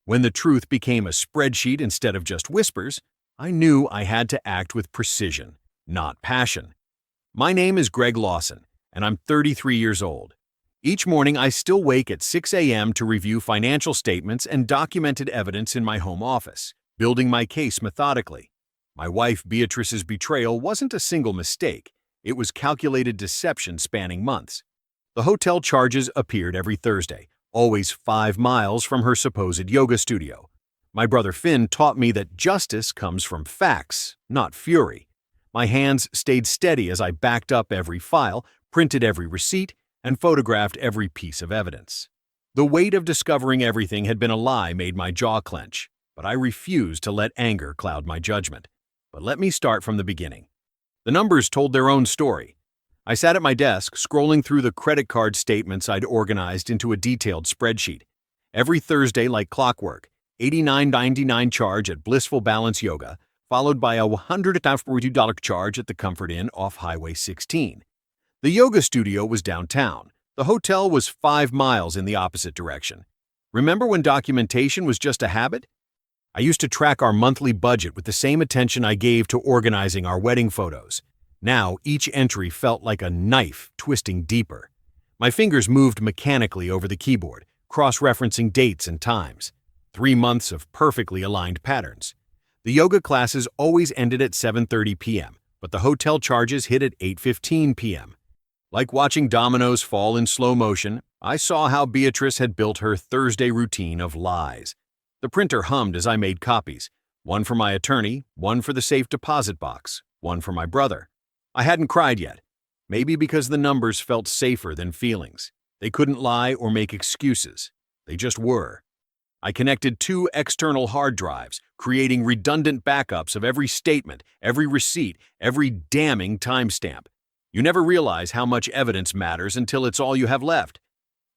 When the truth became a spreadsheet instead of just whispers, I knew I had to act with precision, not passion. My name is Greg Lawson, and I'm 33 years old. Each morning, I still wake at 6 a.m. to review financial statements and documented evidence in my home office, building my case methodically. My wife Beatrice's betrayal wasn't a single mistake. It was calculated deception spanning months. The hotel charges appeared every Thursday, always 5 miles from her supposed yoga studio. My brother Finn taught me that justice comes from facts, not fury. My hands stayed steady as I backed up every file, printed every receipt, and photographed every piece of evidence. The weight of discovering everything had been a lie made my jaw clench, but I refused to let anger cloud my judgment. But let me start from the beginning. The numbers told their own story. I sat at my desk, scrolling through the credit card statements I'd organized into a detailed spreadsheet. Every Thursday, like clockwork, $89.99 charge at Blissful Balance Yoga, followed by a $142 charge at the Comfort Inn off Highway 16. The yoga studio was downtown. The hotel was 5 miles in the opposite direction. Remember when documentation was just a habit? I used to track our monthly budget with the same attention I gave to organizing our wedding photos. Now, each entry felt like a knife twisting deeper. My fingers moved mechanically over the keyboard, cross-referencing dates and times. 3 months of perfectly aligned patterns. The yoga classes always ended at 7:30 p.m., but the hotel charges hit at 8:15 p.m. Like watching dominoes fall in slow motion, I saw how Beatrice had built her Thursday routine of lies. The printer hummed as I made copies, one for my attorney, one for the safe deposit box, one for my brother. I hadn't cried yet, maybe because the numbers felt safer than feelings. They couldn't lie or make excuses. They just were. I connected 2 external hard drives, creating redundant backups of every statement, every receipt, every damning timestamp. You never realize how much evidence matters until it's all you have left.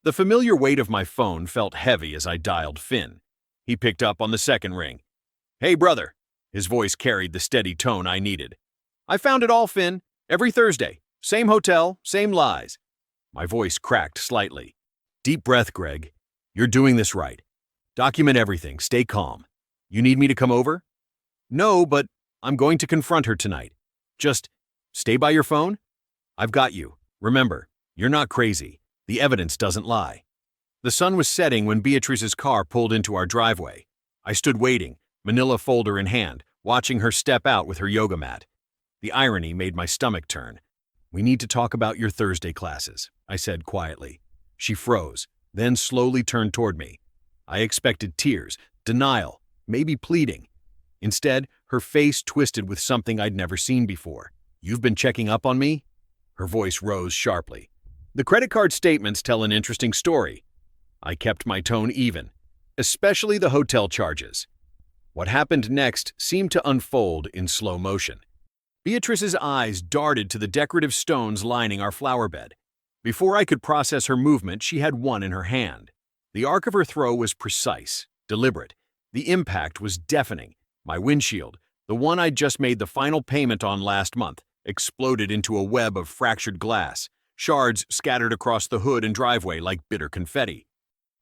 The familiar weight of my phone felt heavy as I dialed Finn. He picked up on the second ring. "Hey, brother." His voice carried the steady tone I needed. "I found it all, Finn. Every Thursday. Same hotel, same lies." My voice cracked slightly. "Deep breath, Greg. You're doing this right. Document everything. Stay calm. You need me to come over?" "No, but I'm going to confront her tonight. Just stay by your phone. I've got you. Remember, you're not crazy. The evidence doesn't lie." The sun was setting when Beatrice's car pulled into our driveway. I stood waiting, manila folder in hand, watching her step out with her yoga mat. The irony made my stomach turn. "We need to talk about your Thursday classes," I said quietly. She froze, then slowly turned toward me. I expected tears, denial, maybe pleading. Instead, her face twisted with something I'd never seen before. "You've been checking up on me?" Her voice rose sharply. "The credit card statements tell an interesting story." I kept my tone even, especially the hotel charges. What happened next seemed to unfold in slow motion. Beatrice's eyes darted to the decorative stones lining our flower bed. Before I could process her movement, she had one in her hand. The arc of her throw was precise, deliberate. The impact was deafening. My windshield, the one I'd just made the final payment on last month, exploded into a web of fractured glass, shards scattered across the hood and driveway like bitter confetti.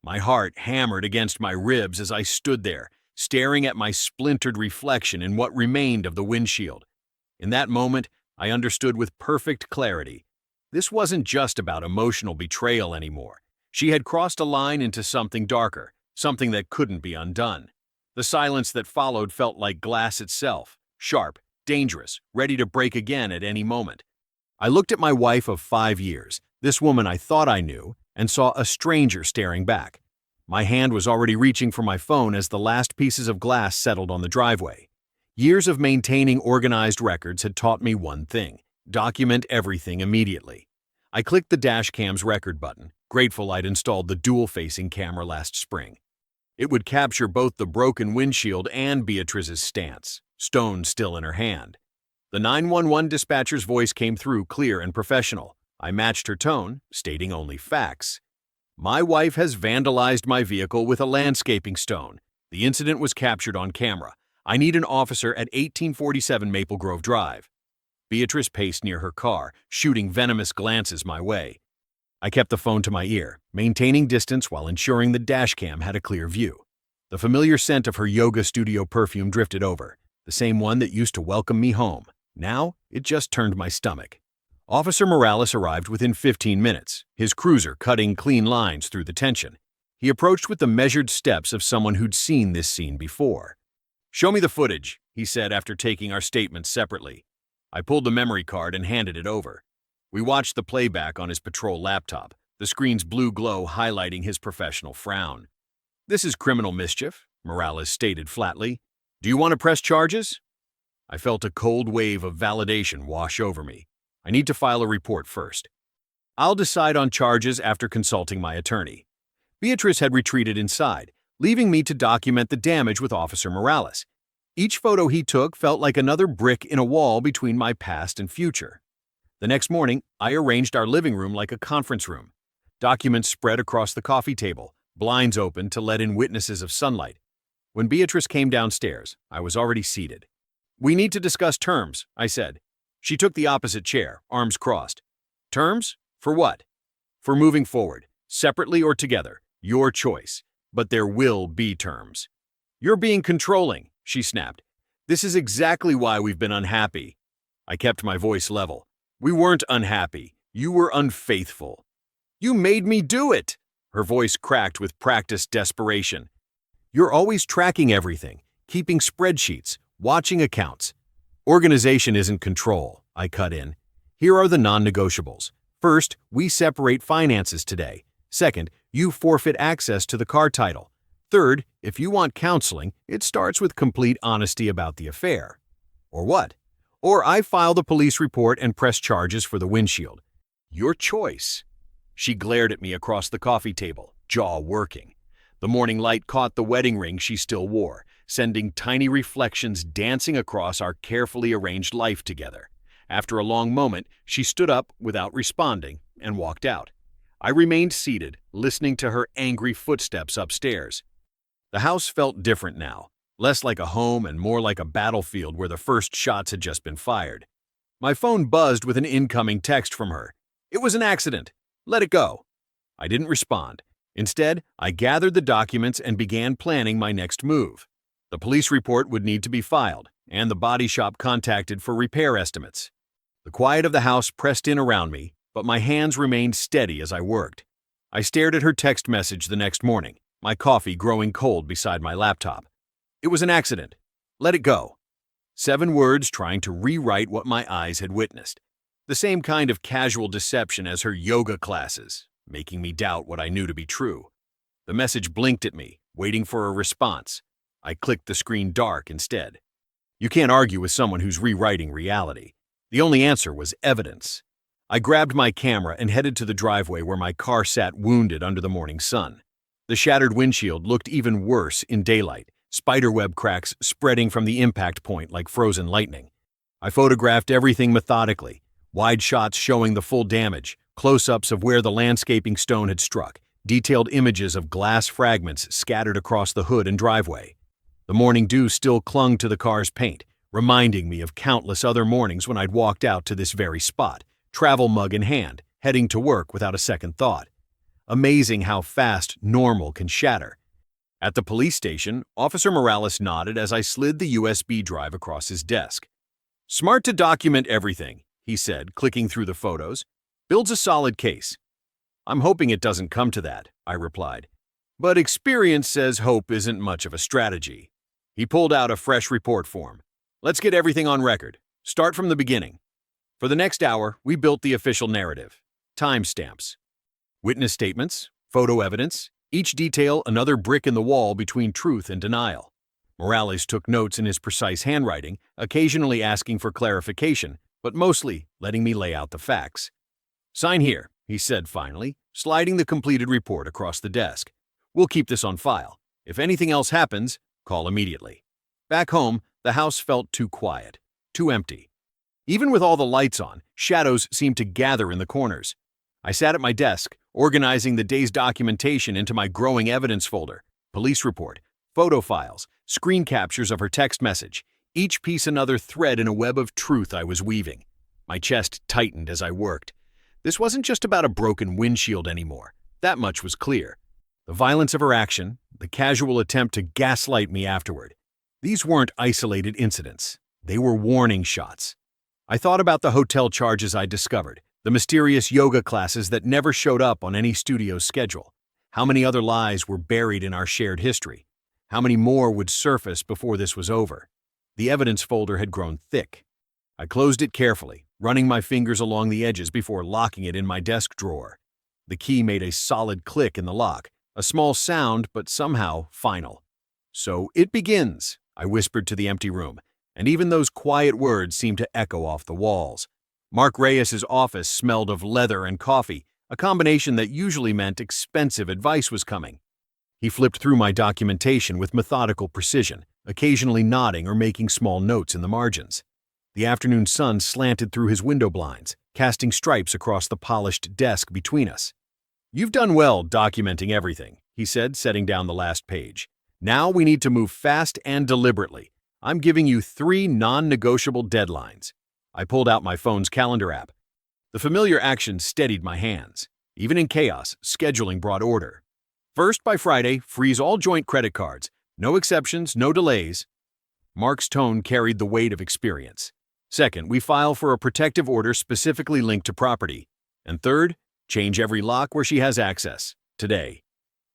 My heart hammered against my ribs as I stood there, staring at my splintered reflection in what remained of the windshield. In that moment, I understood with perfect clarity. This wasn't just about emotional betrayal anymore. She had crossed a line into something darker, something that couldn't be undone. The silence that followed felt like glass itself, sharp, dangerous, ready to break again at any moment. I looked at my wife of 5 years, this woman I thought I knew, and saw a stranger staring back. My hand was already reaching for my phone as the last pieces of glass settled on the driveway. Years of maintaining organized records had taught me one thing: document everything immediately. I clicked the dashcam's record button, grateful I'd installed the dual-facing camera last spring. It would capture both the broken windshield and Beatrice's stance, stone still in her hand. The 911 dispatcher's voice came through clear and professional. I matched her tone, stating only facts. "My wife has vandalized my vehicle with a landscaping stone. The incident was captured on camera. I need an officer at 1847 Maple Grove Drive." Beatrice paced near her car, shooting venomous glances my way. I kept the phone to my ear, maintaining distance while ensuring the dashcam had a clear view. The familiar scent of her yoga studio perfume drifted over, the same one that used to welcome me home. Now, it just turned my stomach. Officer Morales arrived within 15 minutes, his cruiser cutting clean lines through the tension. He approached with the measured steps of someone who'd seen this scene before. "Show me the footage," he said after taking our statements separately. I pulled the memory card and handed it over. We watched the playback on his patrol laptop, the screen's blue glow highlighting his professional frown. "This is criminal mischief," Morales stated flatly. "Do you want to press charges?" I felt a cold wave of validation wash over me. I need to file a report first. "I'll decide on charges after consulting my attorney." Beatrice had retreated inside, leaving me to document the damage with Officer Morales. Each photo he took felt like another brick in a wall between my past and future. The next morning, I arranged our living room like a conference room. Documents spread across the coffee table, blinds open to let in witnesses of sunlight. When Beatrice came downstairs, I was already seated. "We need to discuss terms," I said. She took the opposite chair, arms crossed. "Terms? For what?" "For moving forward, separately or together. Your choice. But there will be terms." "You're being controlling," she snapped. "This is exactly why we've been unhappy." I kept my voice level. "We weren't unhappy. You were unfaithful." "You made me do it!" Her voice cracked with practiced desperation. "You're always tracking everything, keeping spreadsheets, watching accounts." "Organization isn't control," I cut in. "Here are the non-negotiables. First, we separate finances today. Second, you forfeit access to the car title. Third, if you want counseling, it starts with complete honesty about the affair." "Or what?" "Or I file the police report and press charges for the windshield." "Your choice." She glared at me across the coffee table, jaw working. The morning light caught the wedding ring she still wore, sending tiny reflections dancing across our carefully arranged life together. After a long moment, she stood up without responding and walked out. I remained seated, listening to her angry footsteps upstairs. The house felt different now, less like a home and more like a battlefield where the first shots had just been fired. My phone buzzed with an incoming text from her. "It was an accident. Let it go." I didn't respond. Instead, I gathered the documents and began planning my next move. The police report would need to be filed, and the body shop contacted for repair estimates. The quiet of the house pressed in around me, but my hands remained steady as I worked. I stared at her text message the next morning, my coffee growing cold beside my laptop. "It was an accident. Let it go." 7 words trying to rewrite what my eyes had witnessed. The same kind of casual deception as her yoga classes, making me doubt what I knew to be true. The message blinked at me, waiting for a response. I clicked the screen dark instead. You can't argue with someone who's rewriting reality. The only answer was evidence. I grabbed my camera and headed to the driveway where my car sat wounded under the morning sun. The shattered windshield looked even worse in daylight, spiderweb cracks spreading from the impact point like frozen lightning. I photographed everything methodically, wide shots showing the full damage, close-ups of where the landscaping stone had struck, detailed images of glass fragments scattered across the hood and driveway. The morning dew still clung to the car's paint, reminding me of countless other mornings when I'd walked out to this very spot, travel mug in hand, heading to work without a second thought. Amazing how fast normal can shatter. At the police station, Officer Morales nodded as I slid the USB drive across his desk. "Smart to document everything," he said, clicking through the photos. "Builds a solid case." "I'm hoping it doesn't come to that," I replied. "But experience says hope isn't much of a strategy." He pulled out a fresh report form. "Let's get everything on record. Start from the beginning." For the next hour, we built the official narrative. Timestamps. Witness statements, photo evidence, each detail another brick in the wall between truth and denial. Morales took notes in his precise handwriting, occasionally asking for clarification, but mostly letting me lay out the facts. "Sign here," he said finally, sliding the completed report across the desk. "We'll keep this on file. If anything else happens, call immediately." Back home, the house felt too quiet, too empty. Even with all the lights on, shadows seemed to gather in the corners. I sat at my desk, organizing the day's documentation into my growing evidence folder, police report, photo files, screen captures of her text message, each piece another thread in a web of truth I was weaving. My chest tightened as I worked. This wasn't just about a broken windshield anymore. That much was clear. The violence of her action, the casual attempt to gaslight me afterward. These weren't isolated incidents. They were warning shots. I thought about the hotel charges I discovered, the mysterious yoga classes that never showed up on any studio's schedule. How many other lies were buried in our shared history? How many more would surface before this was over? The evidence folder had grown thick. I closed it carefully, running my fingers along the edges before locking it in my desk drawer. The key made a solid click in the lock, a small sound but somehow final. "So it begins," I whispered to the empty room, and even those quiet words seemed to echo off the walls. Mark Reyes's office smelled of leather and coffee, a combination that usually meant expensive advice was coming. He flipped through my documentation with methodical precision, occasionally nodding or making small notes in the margins. The afternoon sun slanted through his window blinds, casting stripes across the polished desk between us. "You've done well documenting everything," he said, setting down the last page. "Now we need to move fast and deliberately. I'm giving you 3 non-negotiable deadlines." I pulled out my phone's calendar app. The familiar action steadied my hands. Even in chaos, scheduling brought order. "First, by Friday, freeze all joint credit cards. No exceptions, no delays." Mark's tone carried the weight of experience. "Second, we file for a protective order specifically linked to property. And third, change every lock where she has access. Today."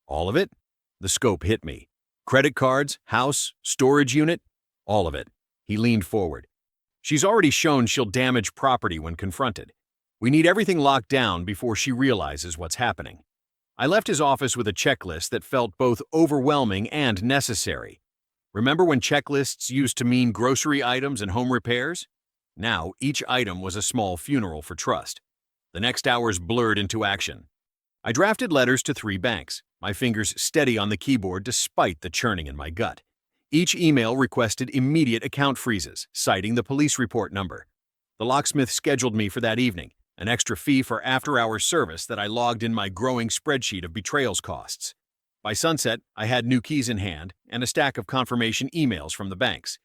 "All of it?" The scope hit me. "Credit cards, house, storage unit, all of it." He leaned forward. "She's already shown she'll damage property when confronted. We need everything locked down before she realizes what's happening." I left his office with a checklist that felt both overwhelming and necessary. Remember when checklists used to mean grocery items and home repairs? Now, each item was a small funeral for trust. The next hours blurred into action. I drafted letters to 3 banks, my fingers steady on the keyboard despite the churning in my gut. Each email requested immediate account freezes, citing the police report number. The locksmith scheduled me for that evening, an extra fee for after-hours service that I logged in my growing spreadsheet of betrayals costs. By sunset, I had new keys in hand and a stack of confirmation emails from the banks.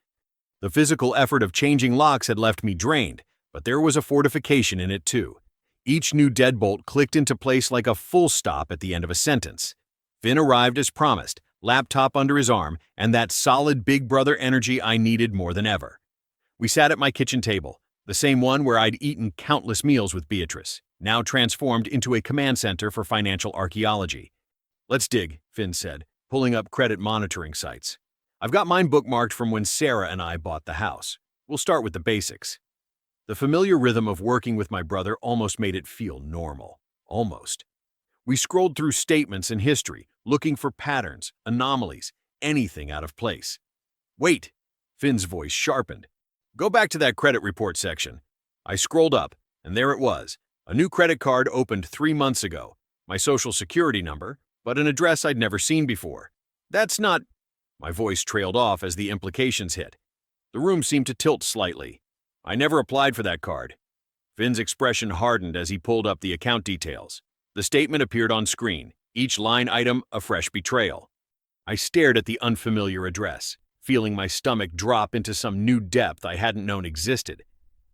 The physical effort of changing locks had left me drained, but there was a fortification in it too. Each new deadbolt clicked into place like a full stop at the end of a sentence. Finn arrived as promised, laptop under his arm, and that solid big brother energy I needed more than ever. We sat at my kitchen table, the same one where I'd eaten countless meals with Beatrice, now transformed into a command center for financial archaeology. "Let's dig," Finn said, pulling up credit monitoring sites. "I've got mine bookmarked from when Sarah and I bought the house. We'll start with the basics." The familiar rhythm of working with my brother almost made it feel normal. Almost. We scrolled through statements and history, looking for patterns, anomalies, anything out of place. "Wait!" Finn's voice sharpened. "Go back to that credit report section." I scrolled up, and there it was. A new credit card opened 3 months ago. My social security number, but an address I'd never seen before. "That's not—" My voice trailed off as the implications hit. The room seemed to tilt slightly. "I never applied for that card." Finn's expression hardened as he pulled up the account details. The statement appeared on screen, each line item a fresh betrayal. I stared at the unfamiliar address, feeling my stomach drop into some new depth I hadn't known existed.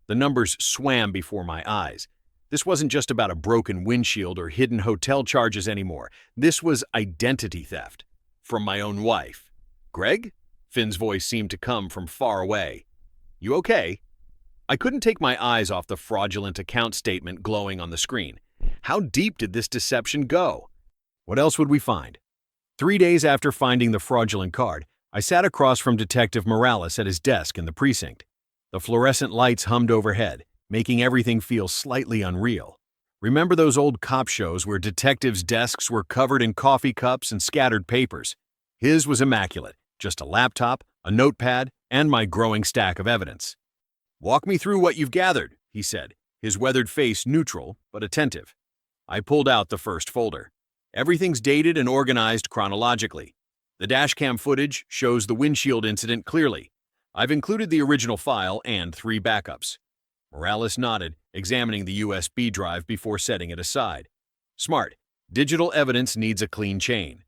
The numbers swam before my eyes. This wasn't just about a broken windshield or hidden hotel charges anymore. This was identity theft. From my own wife. "Greg?" Finn's voice seemed to come from far away. "You okay?" I couldn't take my eyes off the fraudulent account statement glowing on the screen. How deep did this deception go? What else would we find? 3 days after finding the fraudulent card, I sat across from Detective Morales at his desk in the precinct. The fluorescent lights hummed overhead, making everything feel slightly unreal. Remember those old cop shows where detectives' desks were covered in coffee cups and scattered papers? His was immaculate, just a laptop, a notepad, and my growing stack of evidence. "Walk me through what you've gathered," he said, his weathered face neutral but attentive. I pulled out the first folder. Everything's dated and organized chronologically. The dashcam footage shows the windshield incident clearly. I've included the original file and 3 backups. Morales nodded, examining the USB drive before setting it aside. "Smart. Digital evidence needs a clean chain."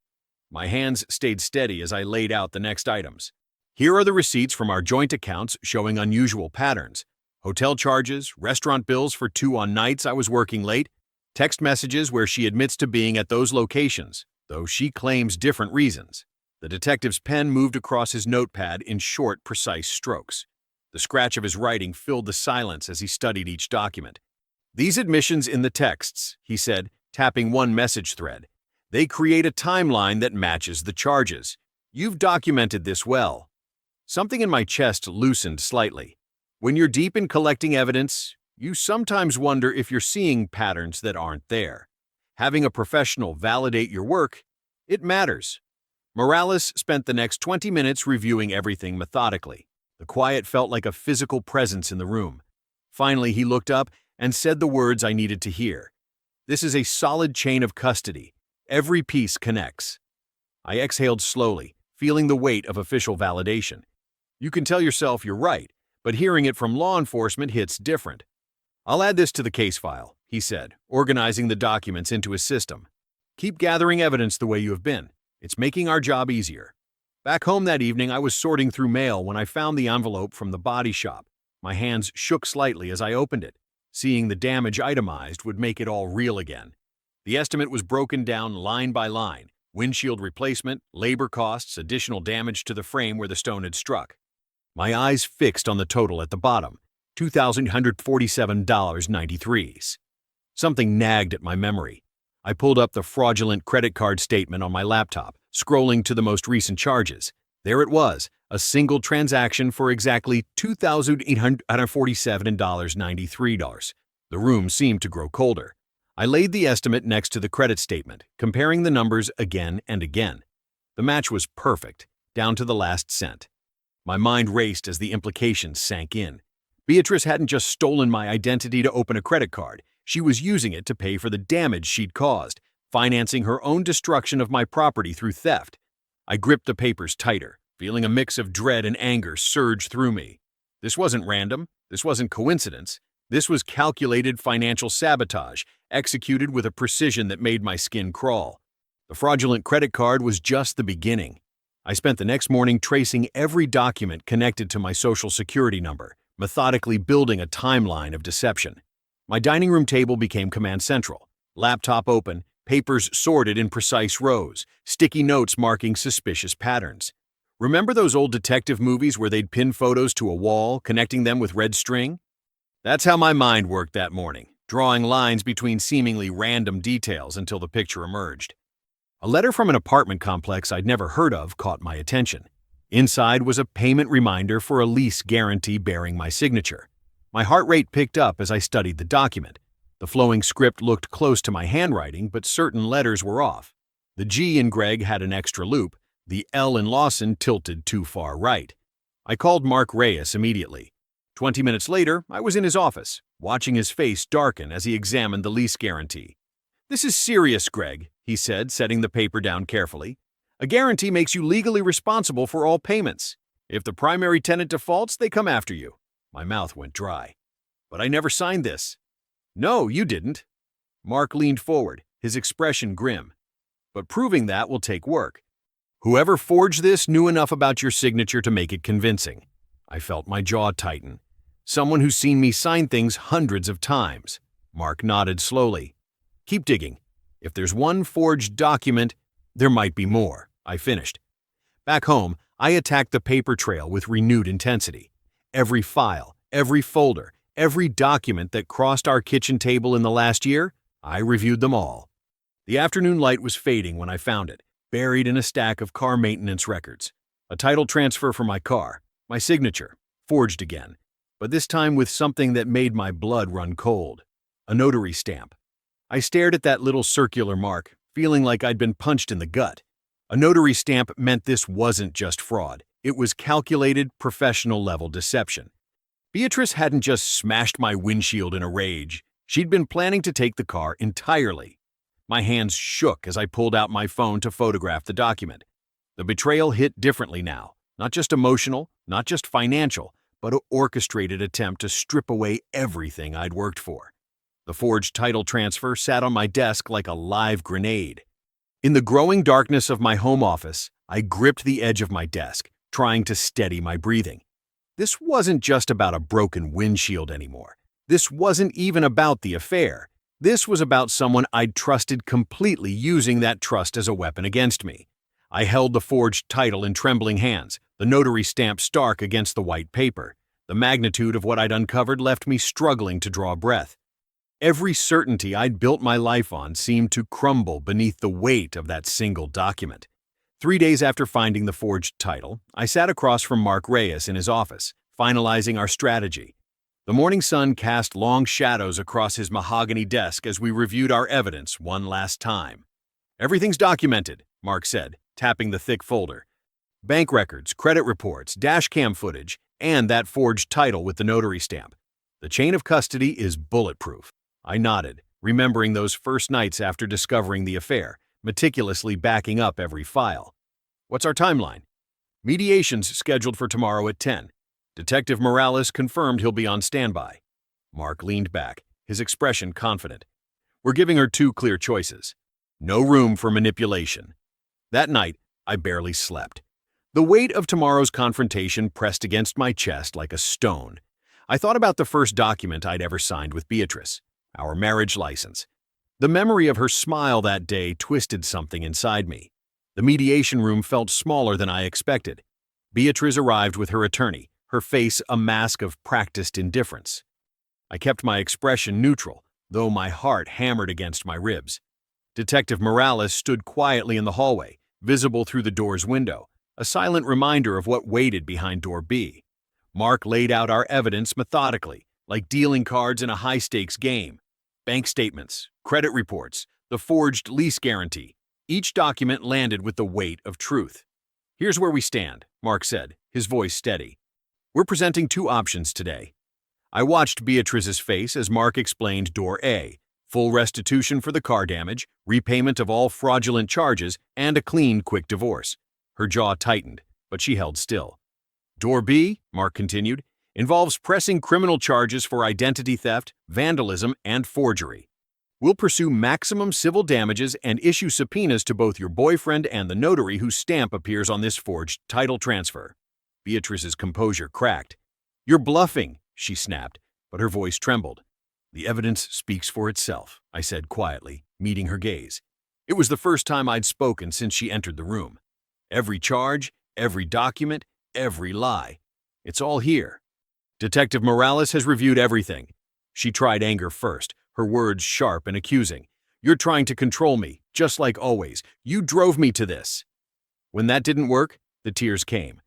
My hands stayed steady as I laid out the next items. Here are the receipts from our joint accounts showing unusual patterns. Hotel charges, restaurant bills for 2 on nights I was working late, text messages where she admits to being at those locations. though she claims different reasons. The detective's pen moved across his notepad in short, precise strokes. The scratch of his writing filled the silence as he studied each document. "These admissions in the texts," he said, tapping one message thread, "they create a timeline that matches the charges. You've documented this well." Something in my chest loosened slightly. When you're deep in collecting evidence, you sometimes wonder if you're seeing patterns that aren't there. Having a professional validate your work, it matters. Morales spent the next 20 minutes reviewing everything methodically. The quiet felt like a physical presence in the room. Finally, he looked up and said the words I needed to hear. "This is a solid chain of custody. Every piece connects." I exhaled slowly, feeling the weight of official validation. You can tell yourself you're right, but hearing it from law enforcement hits different. "I'll add this to the case file," he said, organizing the documents into his system. "Keep gathering evidence the way you have been. It's making our job easier." Back home that evening, I was sorting through mail when I found the envelope from the body shop. My hands shook slightly as I opened it. Seeing the damage itemized would make it all real again. The estimate was broken down line by line: windshield replacement, labor costs, additional damage to the frame where the stone had struck. My eyes fixed on the total at the bottom, $2,147.93. Something nagged at my memory. I pulled up the fraudulent credit card statement on my laptop, scrolling to the most recent charges. There it was, a single transaction for exactly $2,847.93. The room seemed to grow colder. I laid the estimate next to the credit statement, comparing the numbers again and again. The match was perfect, down to the last cent. My mind raced as the implications sank in. Beatrice hadn't just stolen my identity to open a credit card. She was using it to pay for the damage she'd caused, financing her own destruction of my property through theft. I gripped the papers tighter, feeling a mix of dread and anger surge through me. This wasn't random. This wasn't coincidence. This was calculated financial sabotage, executed with a precision that made my skin crawl. The fraudulent credit card was just the beginning. I spent the next morning tracing every document connected to my Social Security number, methodically building a timeline of deception. My dining room table became command central. Laptop open, papers sorted in precise rows, sticky notes marking suspicious patterns. Remember those old detective movies where they'd pin photos to a wall, connecting them with red string? That's how my mind worked that morning, drawing lines between seemingly random details until the picture emerged. A letter from an apartment complex I'd never heard of caught my attention. Inside was a payment reminder for a lease guarantee bearing my signature. My heart rate picked up as I studied the document. The flowing script looked close to my handwriting, but certain letters were off. The G in Greg had an extra loop. The L in Lawson tilted too far right. I called Mark Reyes immediately. 20 minutes later, I was in his office, watching his face darken as he examined the lease guarantee. "This is serious, Greg," he said, setting the paper down carefully. "A guarantee makes you legally responsible for all payments. If the primary tenant defaults, they come after you." My mouth went dry. "But I never signed this." "No, you didn't." Mark leaned forward, his expression grim. "But proving that will take work. Whoever forged this knew enough about your signature to make it convincing." I felt my jaw tighten. "Someone who's seen me sign things hundreds of times." Mark nodded slowly. "Keep digging. If there's one forged document, there might be more," I finished. Back home, I attacked the paper trail with renewed intensity. Every file, every folder, every document that crossed our kitchen table in the last year, I reviewed them all. The afternoon light was fading when I found it, buried in a stack of car maintenance records. A title transfer for my car, my signature, forged again, but this time with something that made my blood run cold. A notary stamp. I stared at that little circular mark, feeling like I'd been punched in the gut. A notary stamp meant this wasn't just fraud. It was calculated, professional-level deception. Beatrice hadn't just smashed my windshield in a rage. She'd been planning to take the car entirely. My hands shook as I pulled out my phone to photograph the document. The betrayal hit differently now. Not just emotional, not just financial, but an orchestrated attempt to strip away everything I'd worked for. The forged title transfer sat on my desk like a live grenade. In the growing darkness of my home office, I gripped the edge of my desk, trying to steady my breathing. This wasn't just about a broken windshield anymore. This wasn't even about the affair. This was about someone I'd trusted completely using that trust as a weapon against me. I held the forged title in trembling hands, the notary stamp stark against the white paper. The magnitude of what I'd uncovered left me struggling to draw breath. Every certainty I'd built my life on seemed to crumble beneath the weight of that single document. 3 days after finding the forged title, I sat across from Mark Reyes in his office, finalizing our strategy. The morning sun cast long shadows across his mahogany desk as we reviewed our evidence one last time. "Everything's documented," Mark said, tapping the thick folder. "Bank records, credit reports, dashcam footage, and that forged title with the notary stamp. The chain of custody is bulletproof." I nodded, remembering those first nights after discovering the affair, meticulously backing up every file. "What's our timeline?" "Mediation's scheduled for tomorrow at 10. Detective Morales confirmed he'll be on standby." Mark leaned back, his expression confident. "We're giving her 2 clear choices. No room for manipulation." That night, I barely slept. The weight of tomorrow's confrontation pressed against my chest like a stone. I thought about the first document I'd ever signed with Beatrice, our marriage license. The memory of her smile that day twisted something inside me. The mediation room felt smaller than I expected. Beatrice arrived with her attorney, her face a mask of practiced indifference. I kept my expression neutral, though my heart hammered against my ribs. Detective Morales stood quietly in the hallway, visible through the door's window, a silent reminder of what waited behind door B. Mark laid out our evidence methodically, like dealing cards in a high-stakes game. Bank statements, credit reports, the forged lease guarantee. Each document landed with the weight of truth. "Here's where we stand," Mark said, his voice steady. "We're presenting 2 options today." I watched Beatrice's face as Mark explained door A, full restitution for the car damage, repayment of all fraudulent charges, and a clean, quick divorce. Her jaw tightened, but she held still. "Door B," Mark continued, "involves pressing criminal charges for identity theft, vandalism, and forgery. We'll pursue maximum civil damages and issue subpoenas to both your boyfriend and the notary whose stamp appears on this forged title transfer." Beatrice's composure cracked. "You're bluffing," she snapped, but her voice trembled. "The evidence speaks for itself," I said quietly, meeting her gaze. It was the first time I'd spoken since she entered the room. Every charge, every document, every lie. It's all here. "Detective Morales has reviewed everything." She tried anger first, her words sharp and accusing. "You're trying to control me, just like always. You drove me to this." When that didn't work, the tears came.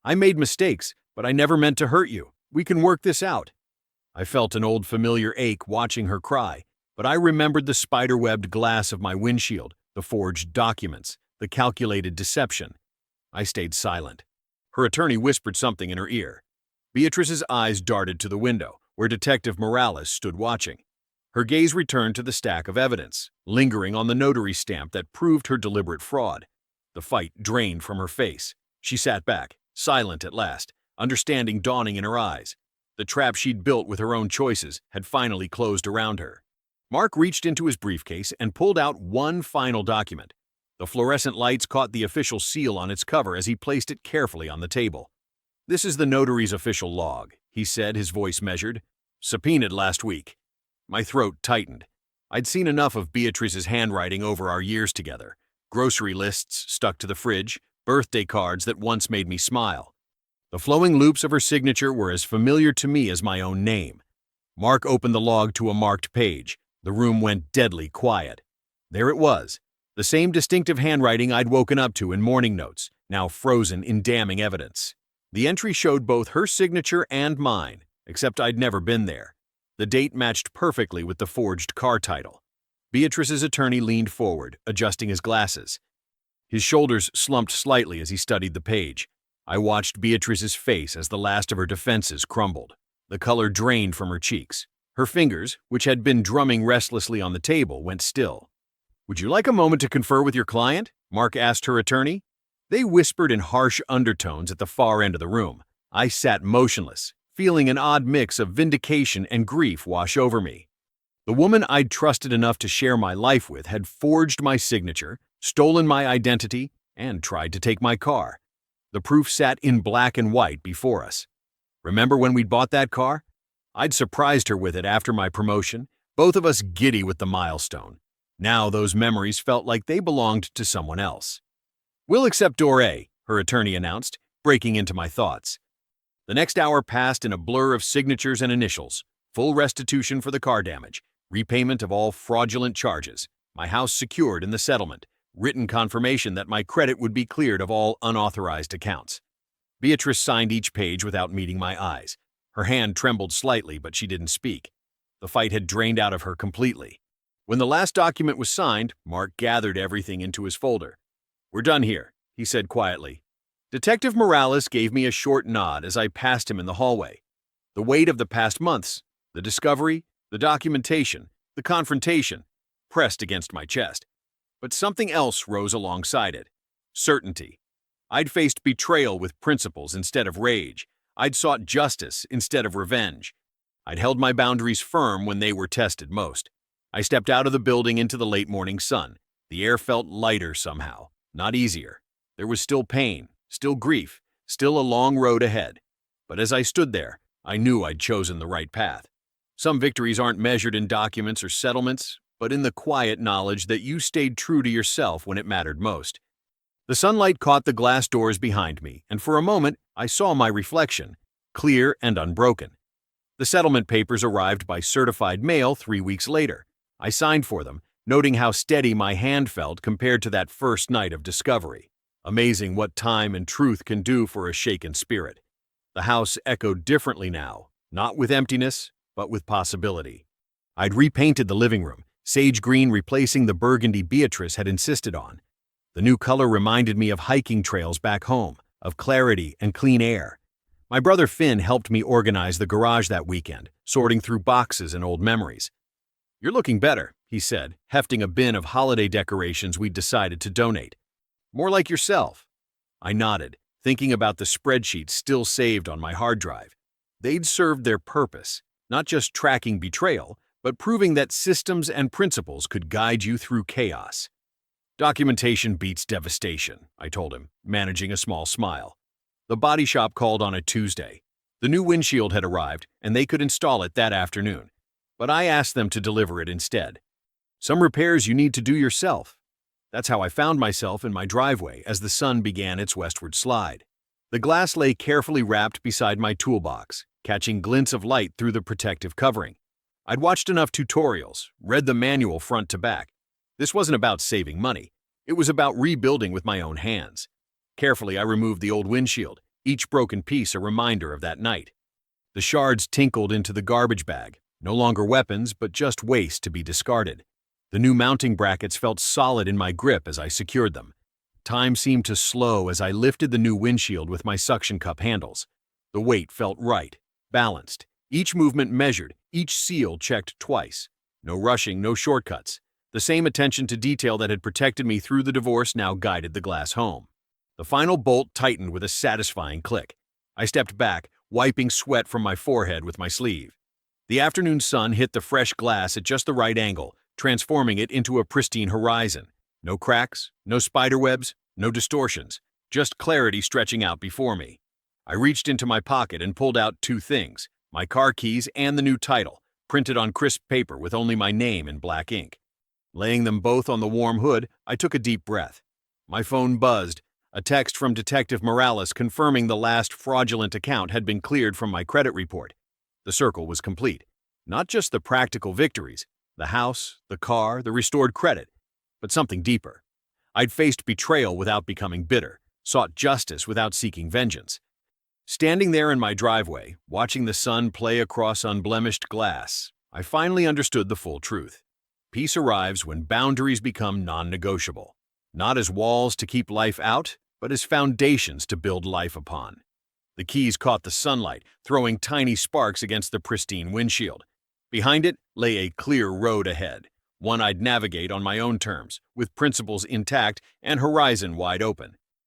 "I made mistakes, but I never meant to hurt you. We can work this out." I felt an old familiar ache watching her cry, but I remembered the spider-webbed glass of my windshield, the forged documents, the calculated deception. I stayed silent. Her attorney whispered something in her ear. Beatrice's eyes darted to the window, where Detective Morales stood watching. Her gaze returned to the stack of evidence, lingering on the notary stamp that proved her deliberate fraud. The fight drained from her face. She sat back, silent at last, understanding dawning in her eyes. The trap she'd built with her own choices had finally closed around her. Mark reached into his briefcase and pulled out one final document. The fluorescent lights caught the official seal on its cover as he placed it carefully on the table. "This is the notary's official log," he said, his voice measured. "Subpoenaed last week." My throat tightened. I'd seen enough of Beatrice's handwriting over our years together. Grocery lists stuck to the fridge, birthday cards that once made me smile. The flowing loops of her signature were as familiar to me as my own name. Mark opened the log to a marked page. The room went deadly quiet. There it was, the same distinctive handwriting I'd woken up to in morning notes, now frozen in damning evidence. The entry showed both her signature and mine, except I'd never been there. The date matched perfectly with the forged car title. Beatrice's attorney leaned forward, adjusting his glasses. His shoulders slumped slightly as he studied the page. I watched Beatrice's face as the last of her defenses crumbled. The color drained from her cheeks. Her fingers, which had been drumming restlessly on the table, went still. "Would you like a moment to confer with your client?" Mark asked her attorney. They whispered in harsh undertones at the far end of the room. I sat motionless, feeling an odd mix of vindication and grief wash over me. The woman I'd trusted enough to share my life with had forged my signature, stolen my identity, and tried to take my car. The proof sat in black and white before us. Remember when we'd bought that car? I'd surprised her with it after my promotion, both of us giddy with the milestone. Now those memories felt like they belonged to someone else. "We'll accept door A," her attorney announced, breaking into my thoughts. The next hour passed in a blur of signatures and initials, full restitution for the car damage, repayment of all fraudulent charges, my house secured in the settlement, written confirmation that my credit would be cleared of all unauthorized accounts. Beatrice signed each page without meeting my eyes. Her hand trembled slightly, but she didn't speak. The fight had drained out of her completely. When the last document was signed, Mark gathered everything into his folder. "We're done here," he said quietly. Detective Morales gave me a short nod as I passed him in the hallway. The weight of the past months, the discovery, the documentation, the confrontation, pressed against my chest. But something else rose alongside it. Certainty. I'd faced betrayal with principles instead of rage. I'd sought justice instead of revenge. I'd held my boundaries firm when they were tested most. I stepped out of the building into the late morning sun. The air felt lighter somehow, not easier. There was still pain, still grief, still a long road ahead. But as I stood there, I knew I'd chosen the right path. Some victories aren't measured in documents or settlements, but in the quiet knowledge that you stayed true to yourself when it mattered most. The sunlight caught the glass doors behind me, and for a moment I saw my reflection, clear and unbroken. The settlement papers arrived by certified mail 3 weeks later. I signed for them, noting how steady my hand felt compared to that first night of discovery. Amazing what time and truth can do for a shaken spirit. The house echoed differently now, not with emptiness, but with possibility. I'd repainted the living room, sage green replacing the burgundy Beatrice had insisted on. The new color reminded me of hiking trails back home, of clarity and clean air. My brother Finn helped me organize the garage that weekend, sorting through boxes and old memories. "You're looking better," he said, hefting a bin of holiday decorations we'd decided to donate. "More like yourself." I nodded, thinking about the spreadsheets still saved on my hard drive. They'd served their purpose, not just tracking betrayal, but proving that systems and principles could guide you through chaos. "Documentation beats devastation," I told him, managing a small smile. The body shop called on a Tuesday. The new windshield had arrived, and they could install it that afternoon. But I asked them to deliver it instead. Some repairs you need to do yourself. That's how I found myself in my driveway as the sun began its westward slide. The glass lay carefully wrapped beside my toolbox, catching glints of light through the protective covering. I'd watched enough tutorials, read the manual front to back. This wasn't about saving money. It was about rebuilding with my own hands. Carefully, I removed the old windshield, each broken piece a reminder of that night. The shards tinkled into the garbage bag, no longer weapons, but just waste to be discarded. The new mounting brackets felt solid in my grip as I secured them. Time seemed to slow as I lifted the new windshield with my suction cup handles. The weight felt right, balanced. Each movement measured, each seal checked twice. No rushing, no shortcuts. The same attention to detail that had protected me through the divorce now guided the glass home. The final bolt tightened with a satisfying click. I stepped back, wiping sweat from my forehead with my sleeve. The afternoon sun hit the fresh glass at just the right angle, transforming it into a pristine horizon. No cracks, no spiderwebs, no distortions, just clarity stretching out before me. I reached into my pocket and pulled out 2 things, my car keys and the new title, printed on crisp paper with only my name in black ink. Laying them both on the warm hood, I took a deep breath. My phone buzzed, a text from Detective Morales confirming the last fraudulent account had been cleared from my credit report. The circle was complete. Not just the practical victories, the house, the car, the restored credit, but something deeper. I'd faced betrayal without becoming bitter, sought justice without seeking vengeance. Standing there in my driveway, watching the sun play across unblemished glass, I finally understood the full truth. Peace arrives when boundaries become non-negotiable, not as walls to keep life out, but as foundations to build life upon. The keys caught the sunlight, throwing tiny sparks against the pristine windshield. Behind it lay a clear road ahead, one I'd navigate on my own terms, with principles intact and horizon wide open.